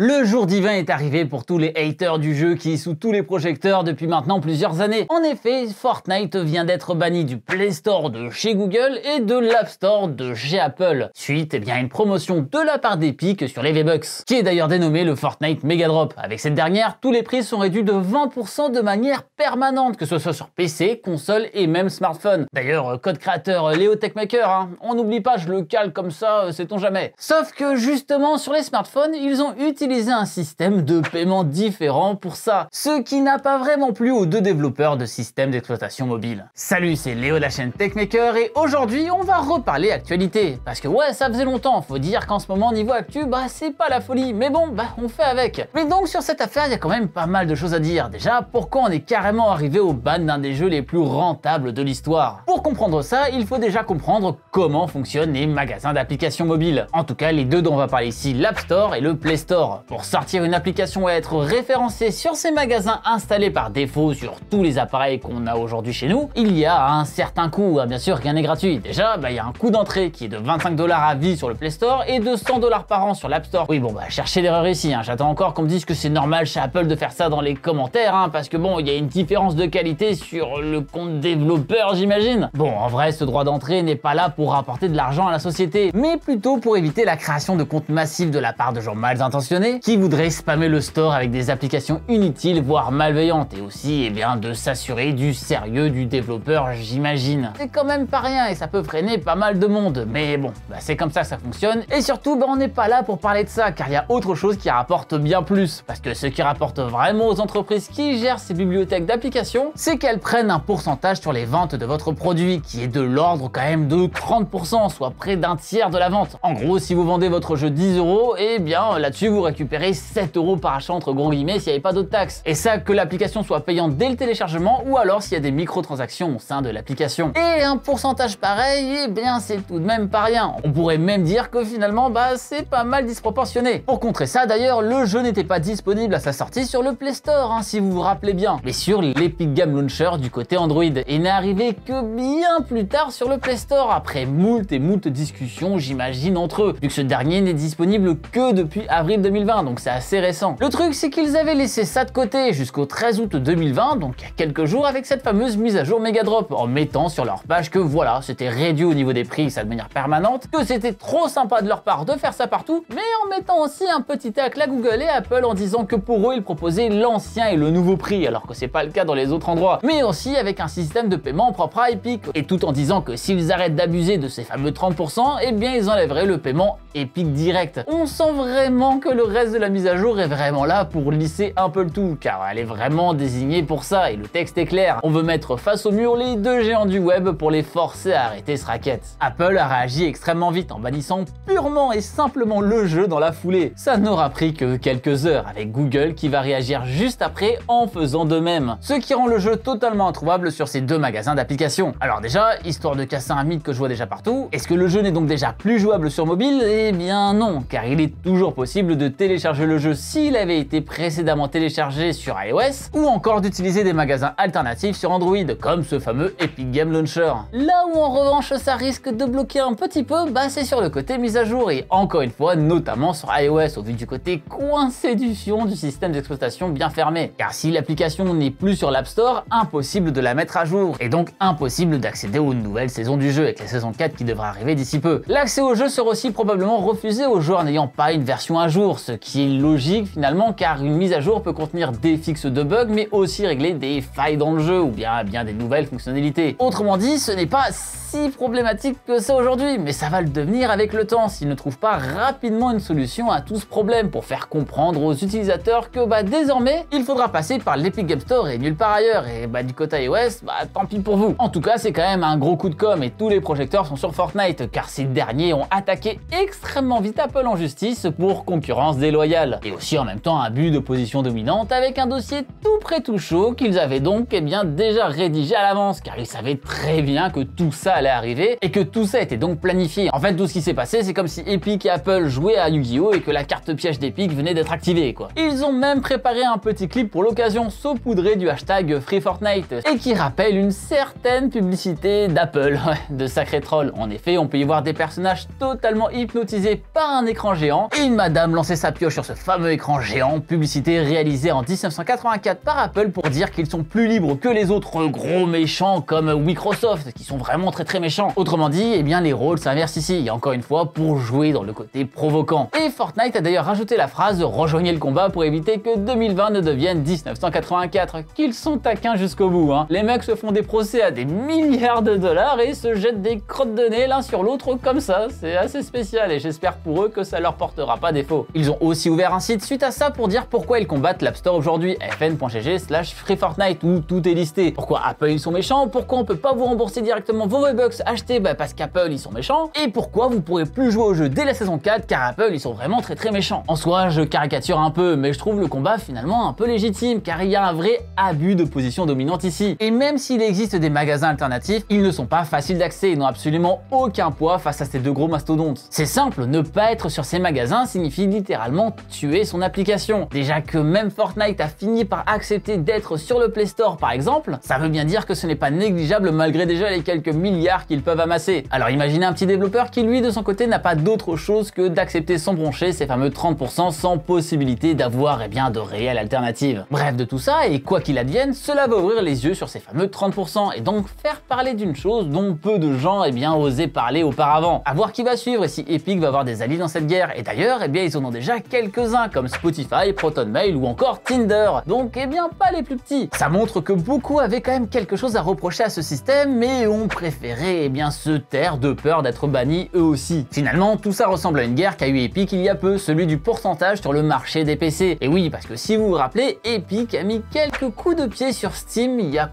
Le jour divin est arrivé pour tous les haters du jeu qui est sous tous les projecteurs depuis maintenant plusieurs années. En effet, Fortnite vient d'être banni du Play Store de chez Google et de l'App Store de chez Apple, suite à une promotion de la part d'Epic sur les V-Bucks, qui est d'ailleurs dénommé le Fortnite Mega Drop. Avec cette dernière, tous les prix sont réduits de 20% de manière permanente, que ce soit sur PC, console et même smartphone. D'ailleurs, code créateur Léo Techmaker, hein. On n'oublie pas, je le cale comme ça, sait-on jamais. Sauf que justement, sur les smartphones, ils ont utilisé un système de paiement différent pour ça, ce qui n'a pas vraiment plu aux deux développeurs de systèmes d'exploitation mobile. Salut, c'est Léo de la chaîne Techmaker et aujourd'hui on va reparler actualité, parce que ouais, ça faisait longtemps, faut dire qu'en ce moment niveau actu, c'est pas la folie, mais bon, on fait avec. Mais donc sur cette affaire, il y a quand même pas mal de choses à dire. Déjà, pourquoi on est carrément arrivé au ban d'un des jeux les plus rentables de l'histoire? Pour comprendre ça, il faut déjà comprendre comment fonctionnent les magasins d'applications mobiles. En tout cas, les deux dont on va parler ici, l'App Store et le Play Store. Pour sortir une application et être référencée sur ces magasins installés par défaut sur tous les appareils qu'on a aujourd'hui chez nous, il y a un certain coût. Bien sûr, rien n'est gratuit. Déjà, il y a un coût d'entrée qui est de 25 $ à vie sur le Play Store et de 100 $ par an sur l'App Store. Oui, cherchez l'erreur ici. J'attends encore qu'on me dise que c'est normal chez Apple de faire ça dans les commentaires, parce que bon, il y a une différence de qualité sur le compte développeur, j'imagine. Bon, en vrai, ce droit d'entrée n'est pas là pour rapporter de l'argent à la société, mais plutôt pour éviter la création de comptes massifs de la part de gens mal intentionnés qui voudraient spammer le store avec des applications inutiles voire malveillantes, et aussi de s'assurer du sérieux du développeur, j'imagine. C'est quand même pas rien et ça peut freiner pas mal de monde, mais bon, c'est comme ça que ça fonctionne. Et surtout, on n'est pas là pour parler de ça, car il y a autre chose qui rapporte bien plus, parce que ce qui rapporte vraiment aux entreprises qui gèrent ces bibliothèques d'applications, c'est qu'elles prennent un pourcentage sur les ventes de votre produit, qui est de l'ordre quand même de 30%, soit près d'un tiers de la vente. En gros, si vous vendez votre jeu 10 €, et bien là-dessus vous récupérez 7 € par achat entre gros guillemets s'il n'y avait pas d'autres taxes. Et ça, que l'application soit payante dès le téléchargement ou alors s'il y a des microtransactions au sein de l'application. Et un pourcentage pareil, c'est tout de même pas rien. On pourrait même dire que finalement, c'est pas mal disproportionné. Pour contrer ça d'ailleurs, le jeu n'était pas disponible à sa sortie sur le Play Store, si vous vous rappelez bien, mais sur l'Epic Game Launcher du côté Android. Et n'est arrivé que bien plus tard sur le Play Store, après moult et moult discussions, j'imagine, entre eux, vu que ce dernier n'est disponible que depuis avril 2020, donc c'est assez récent. Le truc, c'est qu'ils avaient laissé ça de côté jusqu'au 13 août 2020, donc il y a quelques jours, avec cette fameuse mise à jour Mega Drop, en mettant sur leur page que voilà, c'était réduit au niveau des prix, ça de manière permanente, que c'était trop sympa de leur part de faire ça partout, mais en mettant aussi un petit tacle à Google et Apple en disant que pour eux, ils proposaient l'ancien et le nouveau prix, alors que c'est pas le cas dans les autres endroits, mais aussi avec un système de paiement propre à Epic, et tout en disant que s'ils arrêtent d'abuser de ces fameux 30%, ils enlèveraient le paiement Epic direct. On sent vraiment que le reste de la mise à jour est vraiment là pour lisser un peu le tout, car elle est vraiment désignée pour ça, et le texte est clair. On veut mettre face au mur les deux géants du web pour les forcer à arrêter ce racket. Apple a réagi extrêmement vite en bannissant purement et simplement le jeu dans la foulée. Ça n'aura pris que quelques heures, avec Google qui va réagir juste après en faisant de même, ce qui rend le jeu totalement introuvable sur ces deux magasins d'applications. Alors déjà, histoire de casser un mythe que je vois déjà partout, est-ce que le jeu n'est donc déjà plus jouable sur mobile? Eh bien non, car il est toujours possible de télécharger le jeu s'il avait été précédemment téléchargé sur iOS, ou encore d'utiliser des magasins alternatifs sur Android, comme ce fameux Epic Game Launcher. Là où en revanche ça risque de bloquer un petit peu, c'est sur le côté mise à jour, et encore une fois notamment sur iOS, au vu du côté coincé du fion du système d'exploitation bien fermé. Car si l'application n'est plus sur l'App Store, impossible de la mettre à jour, et donc impossible d'accéder aux nouvelles saisons du jeu, avec la saison 4 qui devrait arriver d'ici peu. L'accès au jeu sera aussi probablement refusé aux joueurs n'ayant pas une version à jour, ce qui est logique finalement, car une mise à jour peut contenir des fixes de bugs, mais aussi régler des failles dans le jeu, ou bien des nouvelles fonctionnalités. Autrement dit, ce n'est pas si problématique que ça aujourd'hui, mais ça va le devenir avec le temps s'ils ne trouvent pas rapidement une solution à tout ce problème pour faire comprendre aux utilisateurs que désormais, il faudra passer par l'Epic Game Store et nulle part ailleurs, et du côté iOS, tant pis pour vous. En tout cas, c'est quand même un gros coup de com' et tous les projecteurs sont sur Fortnite, car ces derniers ont attaqué extrêmement vite Apple en justice pour concurrence déloyale, et aussi en même temps abus de position dominante avec un dossier tout prêt tout chaud qu'ils avaient donc déjà rédigé à l'avance, car ils savaient très bien que tout ça allait arriver et que tout ça était donc planifié. En fait, tout ce qui s'est passé, c'est comme si Epic et Apple jouaient à Yu-Gi-Oh! Et que la carte piège d'Epic venait d'être activée, quoi. Ils ont même préparé un petit clip pour l'occasion, saupoudré du hashtag FreeFortnite, et qui rappelle une certaine publicité d'Apple, de sacré troll. En effet, on peut y voir des personnages totalement hypnotisés par un écran géant, et une madame lancer sa sa pioche sur ce fameux écran géant, publicité réalisée en 1984 par Apple pour dire qu'ils sont plus libres que les autres gros méchants comme Microsoft, qui sont vraiment très méchants. Autrement dit, eh bien les rôles s'inversent ici, et encore une fois pour jouer dans le côté provoquant. Et Fortnite a d'ailleurs rajouté la phrase « Rejoignez le combat pour éviter que 2020 ne devienne 1984 », qu'ils sont taquins jusqu'au bout. Les mecs se font des procès à des milliards de dollars et se jettent des crottes de nez l'un sur l'autre comme ça. C'est assez spécial et j'espère pour eux que ça leur portera pas défaut. Ils ont aussi ouvert un site suite à ça pour dire pourquoi ils combattent l'App Store aujourd'hui, fn.gg/freefortnite, où tout est listé. Pourquoi Apple ils sont méchants, pourquoi on peut pas vous rembourser directement vos V-Bucks achetés parce qu'Apple ils sont méchants, et pourquoi vous pourrez plus jouer au jeu dès la saison 4 car Apple ils sont vraiment très méchants. En soi, je caricature un peu, mais je trouve le combat finalement un peu légitime car il y a un vrai abus de position dominante ici. Et même s'il existe des magasins alternatifs, ils ne sont pas faciles d'accès et n'ont absolument aucun poids face à ces deux gros mastodontes. C'est simple, ne pas être sur ces magasins signifie littéralement tuer son application. Déjà que même Fortnite a fini par accepter d'être sur le Play Store par exemple, ça veut bien dire que ce n'est pas négligeable malgré déjà les quelques milliards qu'ils peuvent amasser. Alors imaginez un petit développeur qui lui de son côté n'a pas d'autre chose que d'accepter sans broncher ces fameux 30% sans possibilité d'avoir de réelles alternatives. Bref de tout ça, et quoi qu'il advienne, cela va ouvrir les yeux sur ces fameux 30% et donc faire parler d'une chose dont peu de gens osaient parler auparavant. À voir qui va suivre et si Epic va avoir des alliés dans cette guerre. Et d'ailleurs, ils en ont déjà quelques-uns comme Spotify, ProtonMail ou encore Tinder. Donc pas les plus petits. Ça montre que beaucoup avaient quand même quelque chose à reprocher à ce système, mais ont préféré se taire de peur d'être bannis eux aussi. Finalement, tout ça ressemble à une guerre qu'a eu Epic il y a peu, celui du pourcentage sur le marché des PC. Et oui, parce que si vous vous rappelez, Epic a mis quelques coups de pied sur Steam il y a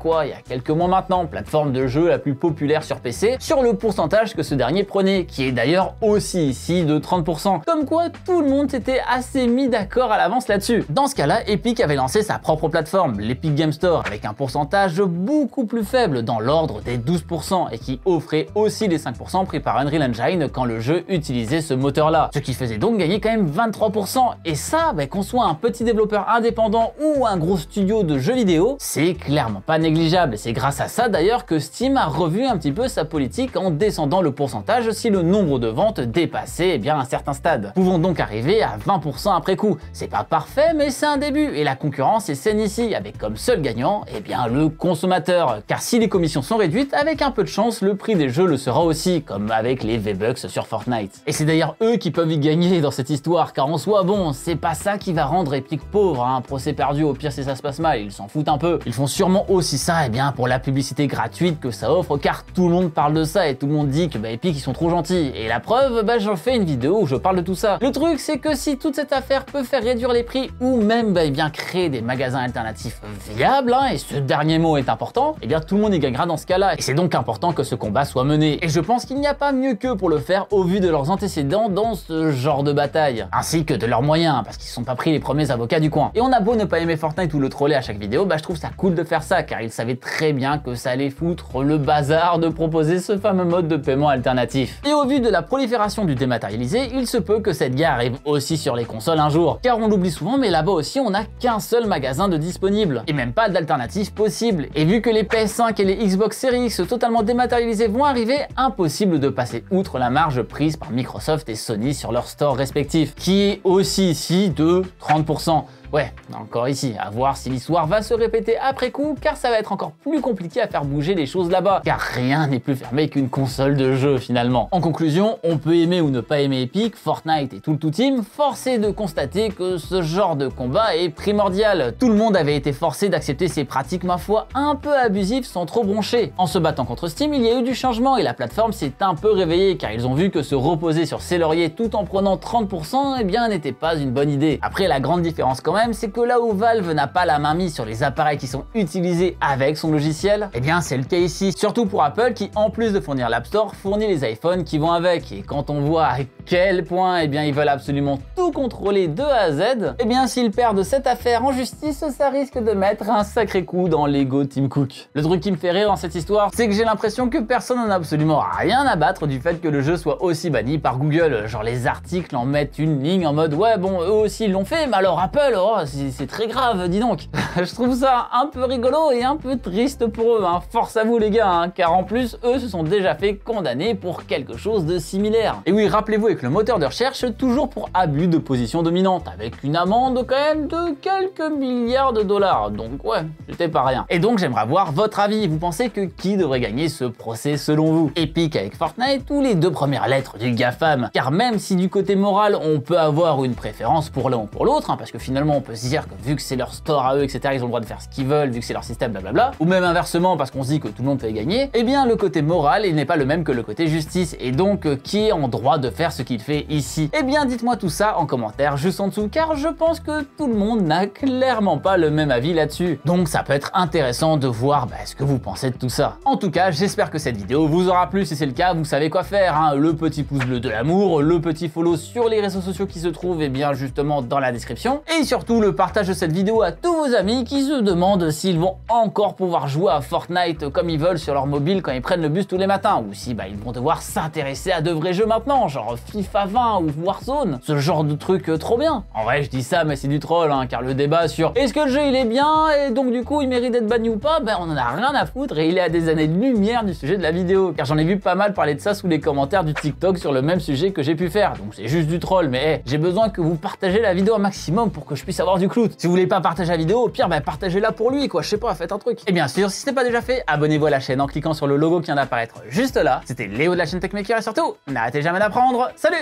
quelques mois maintenant, plateforme de jeu la plus populaire sur PC, sur le pourcentage que ce dernier prenait, qui est d'ailleurs aussi ici de 30%. Comme quoi, tout le monde s'était assez mis d'accord à l'avance là-dessus. Dans ce cas-là, Epic avait lancé sa propre plateforme, l'Epic Game Store, avec un pourcentage beaucoup plus faible, dans l'ordre des 12%, et qui offrait aussi les 5% pris par Unreal Engine quand le jeu utilisait ce moteur-là. Ce qui faisait donc gagner quand même 23%. Et ça, qu'on soit un petit développeur indépendant ou un gros studio de jeux vidéo, c'est clairement pas négligeable. Et c'est grâce à ça d'ailleurs que Steam a revu un petit peu sa politique en descendant le pourcentage si le nombre de ventes dépassait un certain stade. Pouvons donc arriver à 20% après coup. C'est pas parfait, mais c'est un début. Et la concurrence est saine ici, avec comme seul gagnant, le consommateur. Car si les commissions sont réduites, avec un peu de chance, le prix des jeux le sera aussi, comme avec les V-Bucks sur Fortnite. Et c'est d'ailleurs eux qui peuvent y gagner dans cette histoire, car en soi, c'est pas ça qui va rendre Epic pauvre, un procès perdu au pire si ça se passe mal, ils s'en foutent un peu. Ils font sûrement aussi ça, pour la publicité gratuite que ça offre, car tout le monde parle de ça et tout le monde dit que Epic ils sont trop gentils. Et la preuve, j'en fais une vidéo où je parle de tout ça. Le truc c'est que si toute cette affaire peut faire réduire les prix ou même créer des magasins alternatifs viables, et ce dernier mot est important, tout le monde y gagnera dans ce cas-là. Et c'est donc important que ce combat soit mené. Et je pense qu'il n'y a pas mieux qu'eux pour le faire au vu de leurs antécédents dans ce genre de bataille, ainsi que de leurs moyens, parce qu'ils sont pas pris les premiers avocats du coin. Et on a beau ne pas aimer Fortnite ou le troller à chaque vidéo, je trouve ça cool de faire ça, car ils savaient très bien que ça allait foutre le bazar de proposer ce fameux mode de paiement alternatif. Et au vu de la prolifération du dématérialisé, il se peut que cette guerre arrive aussi sur les consoles un jour, car on l'oublie souvent, mais là-bas aussi on n'a qu'un seul magasin de disponible, et même pas d'alternative possible. Et vu que les PS5 et les Xbox Series X totalement dématérialisés vont arriver, impossible de passer outre la marge prise par Microsoft et Sony sur leurs stores respectifs, qui est aussi ici de 30%. Ouais, encore ici, à voir si l'histoire va se répéter après coup, car ça va être encore plus compliqué à faire bouger les choses là-bas, car rien n'est plus fermé qu'une console de jeu finalement. En conclusion, on peut aimer ou ne pas aimer Epic, Fortnite et tout le team, force est de constater que ce genre de combat est primordial. Tout le monde avait été forcé d'accepter ces pratiques, ma foi, un peu abusives sans trop broncher. En se battant contre Steam, il y a eu du changement et la plateforme s'est un peu réveillée, car ils ont vu que se reposer sur ses lauriers tout en prenant 30%, n'était pas une bonne idée. Après, la grande différence quand même, c'est que là où Valve n'a pas la main mise sur les appareils qui sont utilisés avec son logiciel, c'est le cas ici. Surtout pour Apple qui, en plus de fournir l'App Store, fournit les iPhones qui vont avec. Et quand on voit à quel point ils veulent absolument tout contrôler de A à Z, s'ils perdent cette affaire en justice, ça risque de mettre un sacré coup dans l'ego Tim Cook. Le truc qui me fait rire dans cette histoire, c'est que j'ai l'impression que personne n'en a absolument rien à battre du fait que le jeu soit aussi banni par Google. Genre les articles en mettent une ligne en mode ouais eux aussi ils l'ont fait, mais alors Apple, oh, c'est très grave, dis donc. Je trouve ça un peu rigolo et un peu triste pour eux, hein. Force à vous les gars, hein, car en plus, eux se sont déjà fait condamner pour quelque chose de similaire. Et oui, rappelez-vous avec le moteur de recherche, toujours pour abus de position dominante, avec une amende quand même de quelques milliards de dollars. Donc ouais, c'était pas rien. Et donc j'aimerais avoir votre avis. Vous pensez que qui devrait gagner ce procès selon vous? Epic avec Fortnite ou les deux premières lettres du GAFAM? Car même si du côté moral, on peut avoir une préférence pour l'un ou pour l'autre, hein, parce que finalement on peut se dire que vu que c'est leur store à eux, etc., ils ont le droit de faire ce qu'ils veulent, vu que c'est leur système, blablabla, ou même inversement parce qu'on se dit que tout le monde peut gagner, eh bien le côté moral, il n'est pas le même que le côté justice, et donc qui est en droit de faire ce qu'il fait ici? Eh bien dites-moi tout ça en commentaire juste en dessous, car je pense que tout le monde n'a clairement pas le même avis là-dessus. Donc ça peut être intéressant de voir ce que vous pensez de tout ça. En tout cas, j'espère que cette vidéo vous aura plu. Si c'est le cas, vous savez quoi faire, hein. Le petit pouce bleu de l'amour, le petit follow sur les réseaux sociaux qui se trouvent bien justement dans la description, et surtout le partage de cette vidéo à tous vos amis qui se demandent s'ils vont encore pouvoir jouer à Fortnite comme ils veulent sur leur mobile quand ils prennent le bus tous les matins, ou si ils vont devoir s'intéresser à de vrais jeux maintenant, genre FIFA 20 ou Warzone, ce genre de truc trop bien. En vrai, je dis ça, mais c'est du troll, hein, car le débat sur est-ce que le jeu il est bien et donc du coup il mérite d'être banni ou pas, on en a rien à foutre et il est à des années de lumière du sujet de la vidéo, car j'en ai vu pas mal parler de ça sous les commentaires du TikTok sur le même sujet que j'ai pu faire, donc c'est juste du troll, mais hey, j'ai besoin que vous partagez la vidéo un maximum pour que je puisse avoir du clout. Si vous voulez pas partager la vidéo, au pire partagez-la pour lui quoi, je sais pas, faites un truc. Et bien sûr, si ce n'est pas déjà fait, abonnez-vous à la chaîne en cliquant sur le logo qui vient d'apparaître juste là. C'était Léo de la chaîne Techmaker et surtout, n'arrêtez jamais d'apprendre. Salut!